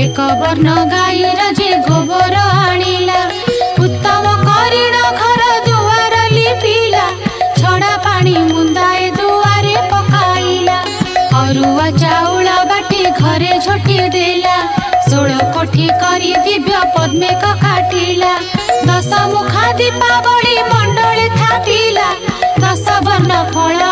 एक वर्ण गाईर जे गोबर आनिला उत्तम करिण घर दुआर लिपिला छड़ा पानी मुंदाए दुआरे पकाइला अरुआ चाउल बाटी घरे झोटी देला 16 कोठी करी दिव्य पद्मे काटिला 10 मुखा दीपावली मंडले थापिला 10 वर्ण फल